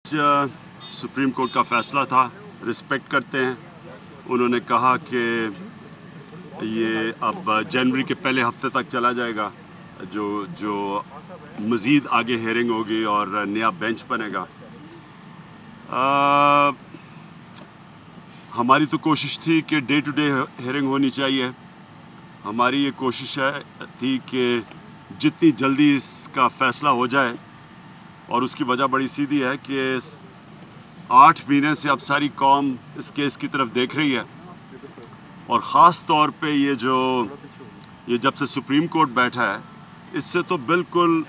Supreme court का फैसला था, रिस्पेक्ट करते हैं। उन्होंने कहा कि ये अब जनवरी के पहले हफ्ते तक चला जाएगा, जो मज़ीद आगे हेयरिंग होगी और नया बेंच बनेगा। हमारी तो कोशिश थी कि डे टू डे हेयरिंग होनी चाहिए। हमारी ये कोशिश थी कि जितनी जल्दी इसका फ़ैसला हो जाए, और उसकी वजह बड़ी सीधी है कि 8 महीने से अब सारी कौम इस केस की तरफ देख रही है, और ख़ास तौर पे ये जब से सुप्रीम कोर्ट बैठा है, इससे तो बिल्कुल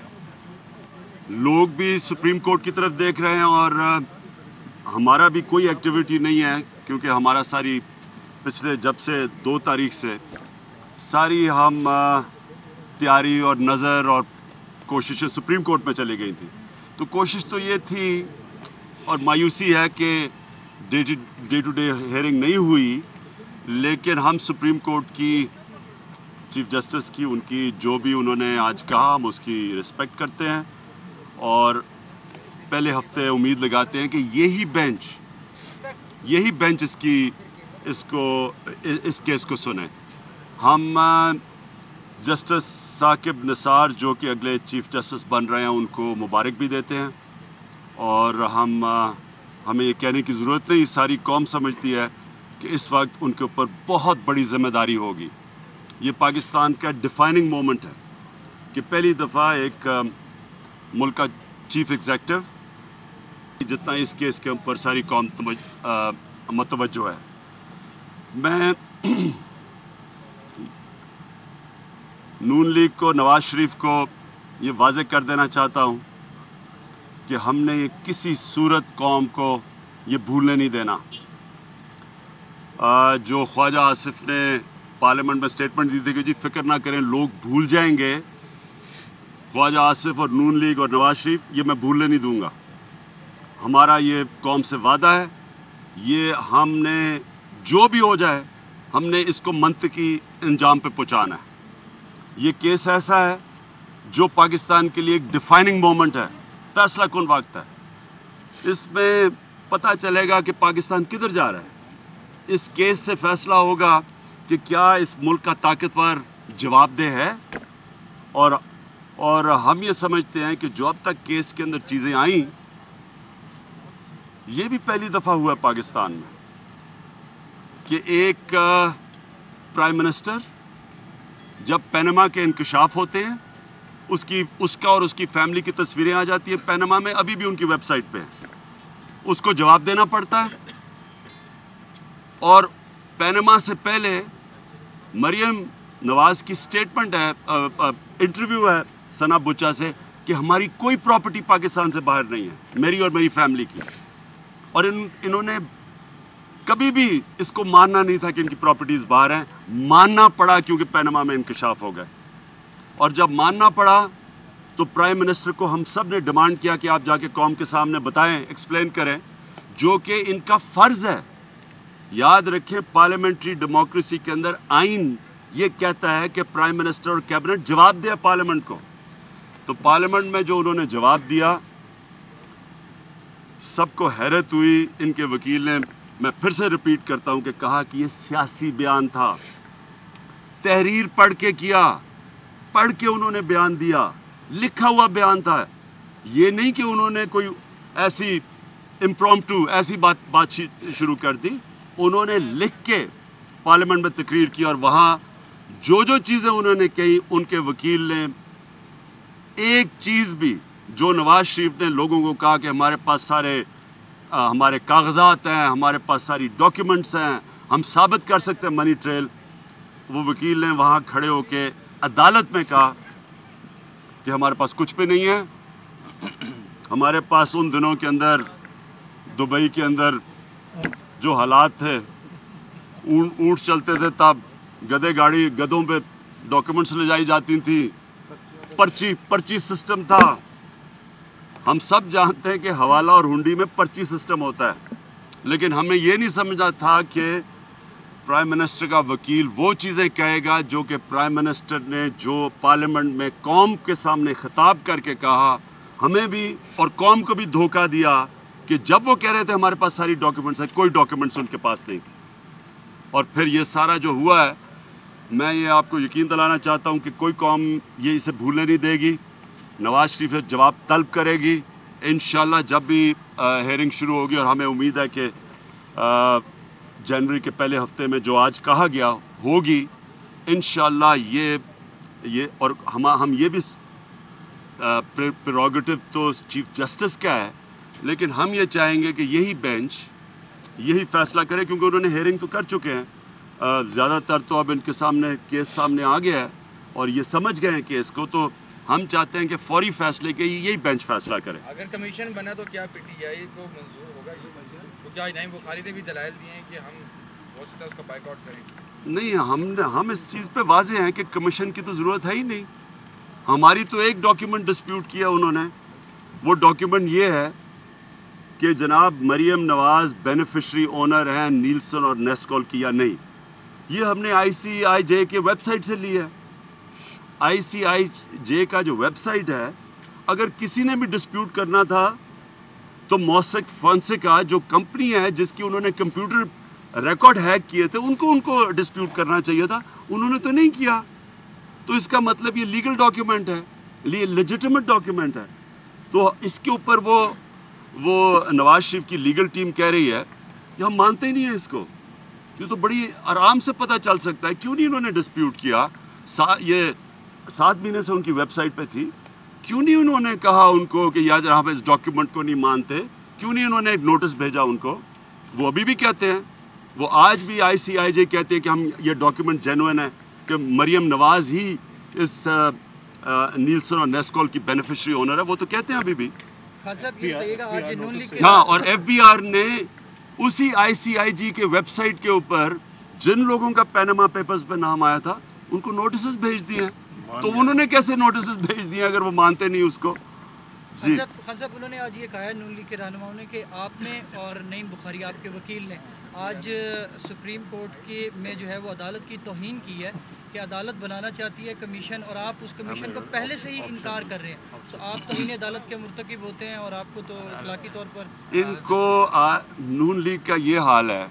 लोग भी सुप्रीम कोर्ट की तरफ देख रहे हैं, और हमारा भी कोई एक्टिविटी नहीं है, क्योंकि हमारा सारी पिछले जब से 2 तारीख से सारी हम तैयारी और नज़र और कोशिशें सुप्रीम कोर्ट में चली गई थी। तो कोशिश तो ये थी, और मायूसी है कि डे टू डे हेयरिंग नहीं हुई, लेकिन हम सुप्रीम कोर्ट की चीफ जस्टिस की उनकी जो भी उन्होंने आज कहा, हम उसकी रिस्पेक्ट करते हैं, और पहले हफ्ते उम्मीद लगाते हैं कि यही बेंच इस केस को सुने। हम जस्टिस साकिब निसार जो कि अगले चीफ जस्टिस बन रहे हैं, उनको मुबारक भी देते हैं, और हमें ये कहने की ज़रूरत नहीं, सारी कौम समझती है कि इस वक्त उनके ऊपर बहुत बड़ी जिम्मेदारी होगी। ये पाकिस्तान का डिफाइनिंग मोमेंट है कि पहली दफ़ा एक मुल्क का चीफ एग्जेक्टिव जितना इस केस के ऊपर सारी कौम मतवज्जो है। मैं नून लीग को, नवाज शरीफ को ये वाज़ेह कर देना चाहता हूँ कि हमने ये किसी सूरत कौम को ये भूलने नहीं देना। जो ख्वाजा आसिफ ने पार्लियामेंट में स्टेटमेंट दी थी कि जी फिक्र ना करें, लोग भूल जाएंगे, ख्वाजा आसिफ और नून लीग और नवाज शरीफ, ये मैं भूलने नहीं दूंगा। हमारा ये कौम से वादा है, ये हमने जो भी हो जाए, हमने इसको मंतकी अंजाम पे पहुंचाना है। ये केस ऐसा है जो पाकिस्तान के लिए एक डिफाइनिंग मोमेंट है, फैसला कुन वक्त है। इसमें पता चलेगा कि पाकिस्तान किधर जा रहा है। इस केस से फैसला होगा कि क्या इस मुल्क का ताकतवर जवाबदेह है, और हम ये समझते हैं कि जो अब तक केस के अंदर चीज़ें आई, ये भी पहली दफ़ा हुआ पाकिस्तान में कि एक प्राइम मिनिस्टर जब पनामा के इंकशाफ होते हैं, उसका और उसकी फैमिली की तस्वीरें आ जाती है पनामा में, अभी भी उनकी वेबसाइट पे है, उसको जवाब देना पड़ता है। और पनामा से पहले मरियम नवाज की स्टेटमेंट है, इंटरव्यू है सना बुच्चा से कि हमारी कोई प्रॉपर्टी पाकिस्तान से बाहर नहीं है, मेरी और मेरी फैमिली की। और इन्होंने कभी भी इसको मानना नहीं था कि इनकी प्रॉपर्टीज बाहर हैं, मानना पड़ा क्योंकि पनामा में इंकशाफ हो गए। और जब मानना पड़ा तो प्राइम मिनिस्टर को हम सब ने डिमांड किया कि आप जाके कौम के सामने बताएं, एक्सप्लेन करें, जो कि इनका फर्ज है। याद रखें, पार्लियामेंट्री डेमोक्रेसी के अंदर आइन ये कहता है कि प्राइम मिनिस्टर और कैबिनेट जवाब दे पार्लियामेंट को। तो पार्लियामेंट में जो उन्होंने जवाब दिया, सबको हैरत हुई। इनके वकील ने, मैं फिर से रिपीट करता हूं कि कहा कि ये सियासी बयान था, तहरीर पढ़ के किया, पढ़ के उन्होंने बयान दिया, लिखा हुआ बयान था। ये नहीं कि उन्होंने कोई ऐसी इम्प्रॉम्प्टू ऐसी बातचीत शुरू कर दी, उन्होंने लिख के पार्लियामेंट में तकरीर की, और वहां जो चीजें उन्होंने कही, उनके वकील ने एक चीज भी, जो नवाज शरीफ ने लोगों को कहा कि हमारे पास सारे हमारे कागजात हैं, हमारे पास सारी डॉक्यूमेंट्स हैं, हम साबित कर सकते हैं मनी ट्रेल, वो वकील ने वहाँ खड़े होके अदालत में कहा कि हमारे पास कुछ भी नहीं है। हमारे पास उन दिनों के अंदर दुबई के अंदर जो हालात थे, ऊँट चलते थे, तब गधों पे डॉक्यूमेंट्स ले जाई जाती थी, पर्ची सिस्टम था। हम सब जानते हैं कि हवाला और हुंडी में पर्ची सिस्टम होता है, लेकिन हमें ये नहीं समझा था कि प्राइम मिनिस्टर का वकील वो चीज़ें कहेगा जो कि प्राइम मिनिस्टर ने जो पार्लियामेंट में कौम के सामने खिताब करके कहा, हमें भी और कौम को भी धोखा दिया कि जब वो कह रहे थे हमारे पास सारी डॉक्यूमेंट्स हैं, कोई डॉक्यूमेंट्स उनके पास नहीं थे। और फिर ये सारा जो हुआ है, मैं ये आपको यकीन दिलाना चाहता हूँ कि कोई कौम ये इसे भूलने नहीं देगी। नवाज शरीफ से जवाब तलब करेगी इंशाल्लाह जब भी हेयरिंग शुरू होगी, और हमें उम्मीद है कि जनवरी के पहले हफ्ते में जो आज कहा गया होगी इंशाल्लाह। ये और हम ये भी प्रेरोगेटिव तो चीफ जस्टिस का है, लेकिन हम ये चाहेंगे कि यही बेंच यही फैसला करे, क्योंकि उन्होंने हेयरिंग तो कर चुके हैं। ज़्यादातर तो अब इनके सामने केस सामने आ गया है और ये समझ गए हैं केस को, तो हम चाहते हैं कि फौरी फैसले के यही बेंच फैसला करे। अगर कमीशन बना तो क्या पीटीआई को मंजूर होगा ये? तो क्या नईम बुखारी ने भी दलाइल दिए हैं कि हम हो सकता है उसका बाइकआउट करें? नहीं, हम इस चीज़ पे वाजे हैं कि कमीशन की तो ज़रूरत है ही नहीं। हमारी तो एक डॉक्यूमेंट डिस्प्यूट किया उन्होंने, वो डॉक्यूमेंट ये है कि जनाब मरियम नवाज बेनिफिशरी ओनर हैं नीलसन और नेस्कॉल की या नहीं। ये हमने ICIJ के वेबसाइट से ली है। ICIJ का जो वेबसाइट है, अगर किसी ने भी डिस्प्यूट करना था तो मॉसेक फोंसेका जो कंपनी है जिसकी उन्होंने कंप्यूटर रिकॉर्ड हैक किए थे उनको डिस्प्यूट करना चाहिए था, उन्होंने तो नहीं किया। तो इसका मतलब ये लीगल डॉक्यूमेंट है, लेजिटिमेट डॉक्यूमेंट है। तो इसके ऊपर वो नवाज शरीफ की लीगल टीम कह रही है कि हम मानते ही नहीं है इसको। ये तो बड़ी आराम से पता चल सकता है क्यों नहीं इन्होंने डिस्प्यूट किया। ये 7 महीने से उनकी वेबसाइट पे थी, क्यों नहीं उन्होंने कहा उनको कि यार आप इस डॉक्यूमेंट को नहीं मानते, क्यों नहीं उन्होंने एक नोटिस भेजा उनको। वो अभी भी कहते हैं, वो आज भी ICIJ कहते हैं कि हम ये डॉक्यूमेंट जेन्युइन है कि मरियम नवाज ही इस नीलसन और नेस्कॉल की बेनिफिशरी ओनर है, वो तो कहते हैं अभी भी। हाँ, और FBR ने उसी ICIJ के वेबसाइट के ऊपर जिन लोगों का पैनामा पेपर्स पे नाम आया था उनको नोटिस भेज दिए हैं। तो उन्होंने कैसे नोटिस भेज दिए अगर वो मानते नहीं उसको? जी खान साहब, उन्होंने आज ये कहा है नून लीग के रहनुमाओं ने कि आपने और नईम बुखारी आपके वकील ने आज सुप्रीम कोर्ट के में जो है वो अदालत की तौहीन की है कि अदालत बनाना चाहती है कमीशन, और आप उस कमीशन को पहले से ही इनकार कर रहे हैं। तो आप तौहीन अदालत के मुर्तकिब होते हैं और आपको तो अखलाकी तौर पर इनको नून लीग का ये हाल है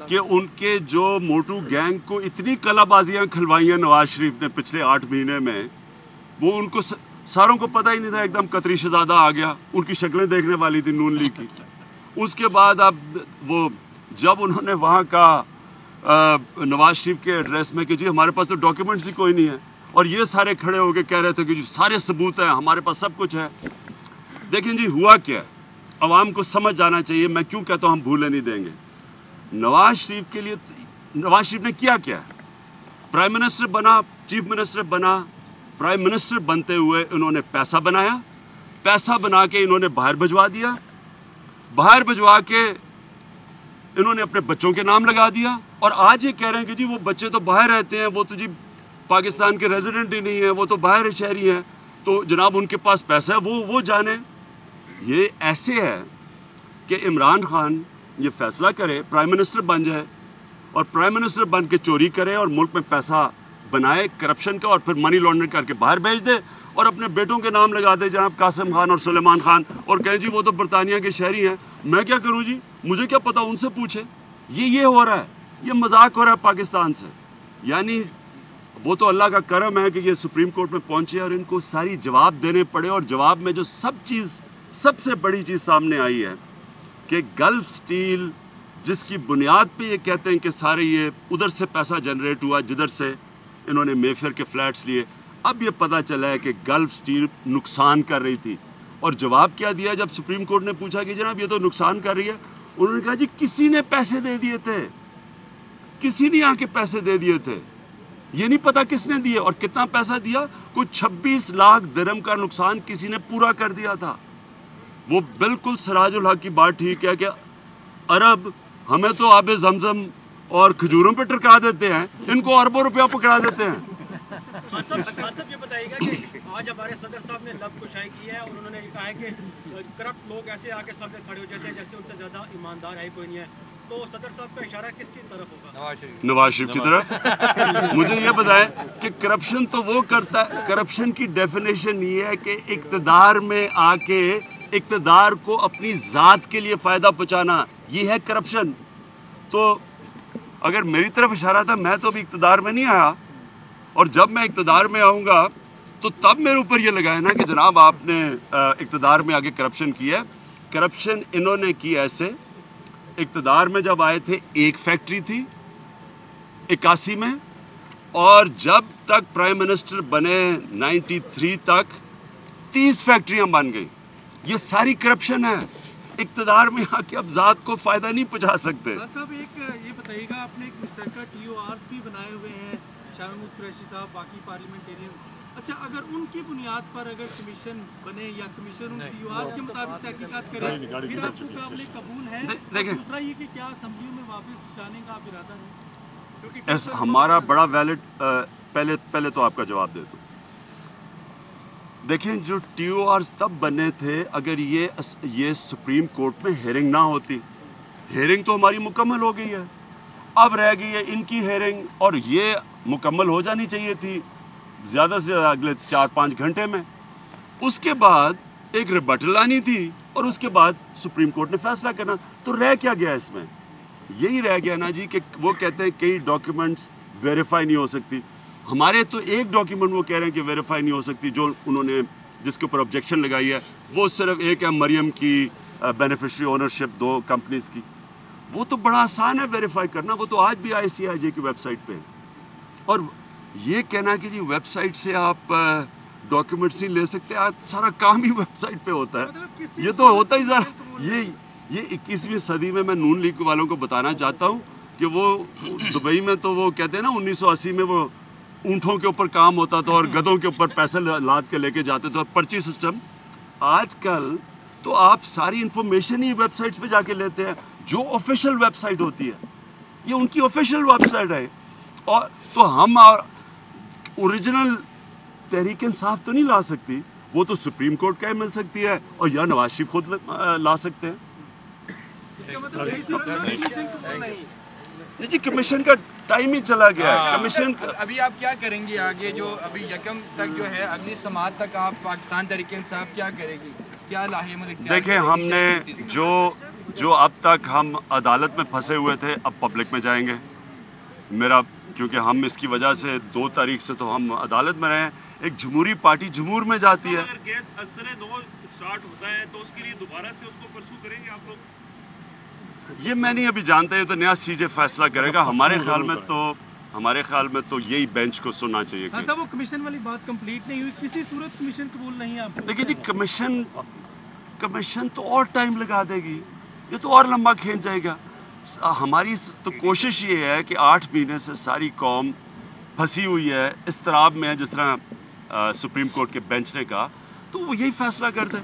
कि उनके जो मोटू गैंग को इतनी कलाबाजियां खिलवाई हैं नवाज शरीफ ने पिछले 8 महीने में, वो उनको सारों को पता ही नहीं था। एकदम कतरी शहजादा आ गया, उनकी शक्लें देखने वाली थी नून लीग की। उसके बाद अब वो जब उन्होंने वहाँ का नवाज शरीफ के एड्रेस में कि जी हमारे पास तो डॉक्यूमेंट्स ही कोई नहीं है, और ये सारे खड़े होके कह रहे थे कि जी सारे सबूत हैं, हमारे पास सब कुछ है। देखें जी हुआ क्या, अवाम को समझ जाना चाहिए। मैं क्यों कहता हूँ हम भूलने नहीं देंगे। नवाज शरीफ के लिए नवाज शरीफ ने किया क्या? प्राइम मिनिस्टर बना, चीफ मिनिस्टर बना, प्राइम मिनिस्टर बनते हुए इन्होंने पैसा बनाया, पैसा बना के इन्होंने बाहर भिजवा दिया, बाहर भिजवा के इन्होंने अपने बच्चों के नाम लगा दिया, और आज ये कह रहे हैं कि जी वो बच्चे तो बाहर रहते हैं, वो तो जी पाकिस्तान के रेजिडेंट ही नहीं है, वो तो बाहर शहरी हैं, तो जनाब उनके पास पैसा है, वो जाने। ये ऐसे है कि इमरान खान ये फैसला करे प्राइम मिनिस्टर बन जाए, और प्राइम मिनिस्टर बन के चोरी करे और मुल्क में पैसा बनाए करप्शन का, और फिर मनी लॉन्ड्रिंग करके बाहर भेज दे और अपने बेटों के नाम लगा दे जनाब कासिम खान और सुलेमान खान, और कहें जी वो तो बरतानिया के शहरी हैं, मैं क्या करूं जी, मुझे क्या पता, उनसे पूछे। ये हो रहा है, ये मजाक हो रहा है पाकिस्तान से। यानी वो तो अल्लाह का करम है कि ये सुप्रीम कोर्ट में पहुंचे और इनको सारी जवाब देने पड़े, और जवाब में जो सबसे बड़ी चीज़ सामने आई है कि गल्फ स्टील जिसकी बुनियाद पे ये कहते हैं कि सारे ये उधर से पैसा जनरेट हुआ जिधर से इन्होंने मेफेयर के फ्लैट्स लिए, अब ये पता चला है कि गल्फ स्टील नुकसान कर रही थी। और जवाब क्या दिया जब सुप्रीम कोर्ट ने पूछा कि जनाब ये तो नुकसान कर रही है, उन्होंने कहा जी किसी ने पैसे दे दिए थे, किसी ने आके पैसे दे दिए थे, ये नहीं पता किसने दिए और कितना पैसा दिया। कुछ 26 लाख दिरहम का नुकसान किसी ने पूरा कर दिया था। वो बिल्कुल सिराजुल हक की बात ठीक है कि अरब हमें तो आबे जमजम और खजूरों पे टरका देते हैं, इनको अरबों रुपया पकड़ा देते हैं। ये बताइएगा कि आज हमारे सदर साहब ने लब कुशाई की है और उन्होंने कहा है कि करप्ट लोग ऐसे आके सामने खड़े हो जाते हैं जैसे उनसे ज्यादा ईमानदार है कोई नहीं है, तो सदर साहब का इशारा किसकी तरफ होगा? नवाज शरीफ की तरफ। मुझे ये बताएं कि करप्शन तो वो करता है, करप्शन की डेफिनेशन ये है कि इक्तदार में आके इक़्तिदार को अपनी ज़ात के लिए फ़ायदा पहुँचाना, ये है करप्शन। तो अगर मेरी तरफ इशारा था, मैं तो अभी इक़्तिदार में नहीं आया, और जब मैं इक़्तिदार में आऊँगा तो तब मेरे ऊपर ये लगाया ना कि जनाब आपने इक़्तिदार में आगे करप्शन किया है। करप्शन इन्होंने की ऐसे, इक़्तिदार में जब आए थे एक फैक्ट्री थी 81 में, और जब तक प्राइम मिनिस्टर बने 93 तक 30 फैक्ट्रियां बन गई। ये सारी करप्शन है। इक़्तिदार में आके अब ज़ात को फ़ायदा नहीं पहुंचा सकते। साहब एक ये बताइएगा, आपने एक मुश्तरका TOR भी बनाए हुए हैं, शाह महमूद कुरैशी साहब, बाकी पार्लियामेंटेरियन। अच्छा, अगर उनकी बुनियाद पर अगर कमीशन बने या कमीशन उन TOR के मुताबिक तहकीकात करे, फिर आपको काबिल कबूल है? दूसरा ये कि क्या असेंबली में वापस जाने का आप इरादा है? ऐसा हमारा बड़ा वैलिड, पहले तो आपका जवाब दे दूं। देखें, जो TORs तब बने थे, अगर ये सुप्रीम कोर्ट में हेयरिंग ना होती, हेयरिंग तो हमारी मुकम्मल हो गई है, अब रह गई है इनकी हेयरिंग, और ये मुकम्मल हो जानी चाहिए थी ज़्यादा से ज़्यादा अगले 4-5 घंटे में। उसके बाद एक रिबटल आनी थी, और उसके बाद सुप्रीम कोर्ट ने फैसला करना। तो रह क्या गया इसमें? यही रह गया ना जी कि वो कहते हैं कई डॉक्यूमेंट्स वेरीफाई नहीं हो सकती। हमारे तो एक डॉक्यूमेंट वो कह रहे हैं कि वेरीफाई नहीं हो सकती, जो उन्होंने जिसके ऊपर ऑब्जेक्शन लगाई है, वो सिर्फ एक है मरियम की बेनिफिशियरी ओनरशिप 2 कंपनीज की। वो तो बड़ा आसान है वेरीफाई करना, वो तो आज भी ICIJ की वेबसाइट पे है। और ये कहना कि जी वेबसाइट से आप डॉक्यूमेंट्स नहीं ले सकते, आज सारा काम ही वेबसाइट पे होता है। ये तो होता ही सारा। ये 21वीं सदी में मैं नून लीग वालों को बताना चाहता हूँ कि वो दुबई में तो वो कहते हैं ना 1980 में वो ऊँटों के ऊपर काम होता था और गधों के ऊपर पैसे लाद के लेके जाते थे, और पर्ची सिस्टम। आजकल तो आप सारी इंफॉर्मेशन ही वेबसाइट्स पे जाके लेते हैं, जो ऑफिशियल वेबसाइट होती है, ये उनकी ऑफिशियल वेबसाइट है। और तो हम ओरिजिनल तहरीक इंसाफ तो नहीं ला सकती, वो तो सुप्रीम कोर्ट का ही मिल सकती है, और या नवाज शरीफ खुद ला सकते हैं। जी कमीशन का टाइम ही चला गया है। कमीशन अभी आप क्या करेंगे आगे, जो अभी यकम तक जो है अगली समात तक आप पाकिस्तान तहरीक इंसाफ क्या करेगी, क्या लाहिमल इख्तियार? देखें, हमने जो अब तक हम अदालत में फंसे हुए थे, अब पब्लिक में जाएंगे। मेरा, क्योंकि हम इसकी वजह से 2 तारीख से तो हम अदालत में रहे हैं। एक जमहूरी पार्टी जमहूर में जाती है। अगर केस असरे 2 स्टार्ट होता है तो उसके लिए दोबारा से उसको परसू करेंगे आप लोग? ये मैं नहीं अभी जानता, ये तो नया CJ फैसला करेगा। हमारे ख्याल में तो यही बेंच को सुनना चाहिए। हाँ, वो कमीशन वाली बात कंप्लीट नहीं हुई, किसी सूरत कमीशन कबूल नहीं है आपको? देखिए जी, कमीशन तो और टाइम लगा देगी, ये तो और लंबा खींच जाएगा। हमारी तो कोशिश ये है कि 8 महीने से सारी कौम फंसी हुई है, इस तरह में है, जिस तरह सुप्रीम कोर्ट के बेंच ने कहा, तो वो यही फैसला कर दें।